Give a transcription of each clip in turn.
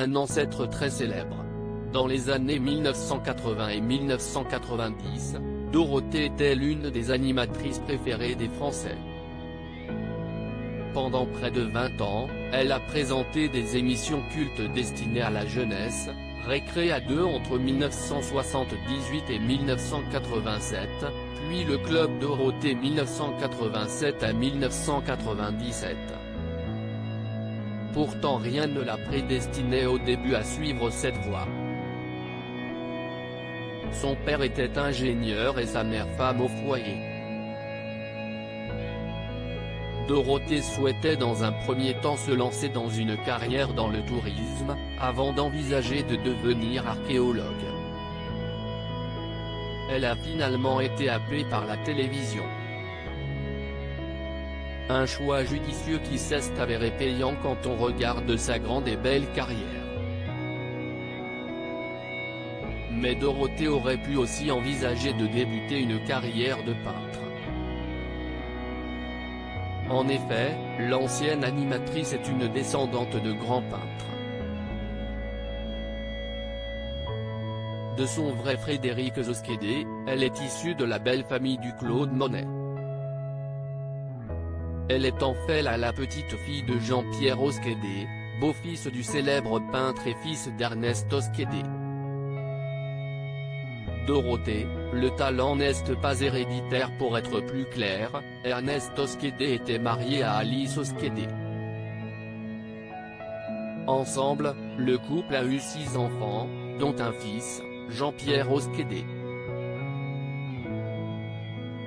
un ancêtre très célèbre. Dans les années 1980 et 1990, Dorothée était l'une des animatrices préférées des Français. Pendant près de 20 ans, elle a présenté des émissions cultes destinées à la jeunesse, Récré à 2 entre 1978 et 1987, puis le Club Dorothée 1987 à 1997. Pourtant rien ne la prédestinait au début à suivre cette voie. Son père était ingénieur et sa mère femme au foyer. Dorothée souhaitait dans un premier temps se lancer dans une carrière dans le tourisme, avant d'envisager de devenir archéologue. Elle a finalement été happée par la télévision. Un choix judicieux qui s'est avéré payant quand on regarde sa grande et belle carrière. Mais Dorothée aurait pu aussi envisager de débuter une carrière de peintre. En effet, l'ancienne animatrice est une descendante de grands peintres. De son vrai Frédéric Zosquédé, elle est issue de la belle famille du Claude Monet. Elle est en fait la petite fille de Jean-Pierre Zosquédé, beau-fils du célèbre peintre et fils d'Ernest Zosquédé. Dorothée, le talent n'est pas héréditaire. Pour être plus clair, Ernest Zosquédé était marié à Alice Zosquédé. Ensemble, le couple a eu 6 enfants, dont un fils, Jean-Pierre Zosquédé.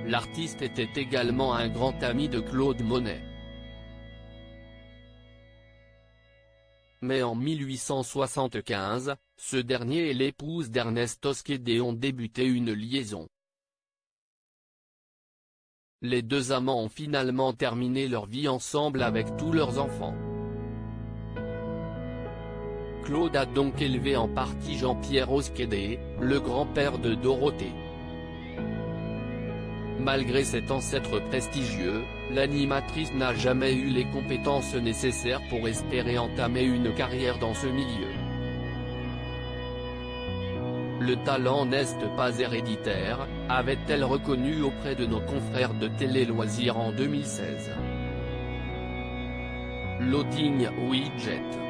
L'artiste était également un grand ami de Claude Monet. Mais en 1875, ce dernier et l'épouse d'Ernest Zosquédé ont débuté une liaison. Les deux amants ont finalement terminé leur vie ensemble avec tous leurs enfants. Claude a donc élevé en partie Jean-Pierre Zosquédé, le grand-père de Dorothée. Malgré cet ancêtre prestigieux, l'animatrice n'a jamais eu les compétences nécessaires pour espérer entamer une carrière dans ce milieu. Le talent n'est pas héréditaire, avait-elle reconnu auprès de nos confrères de Télé Loisirs en 2016. Loading Widget.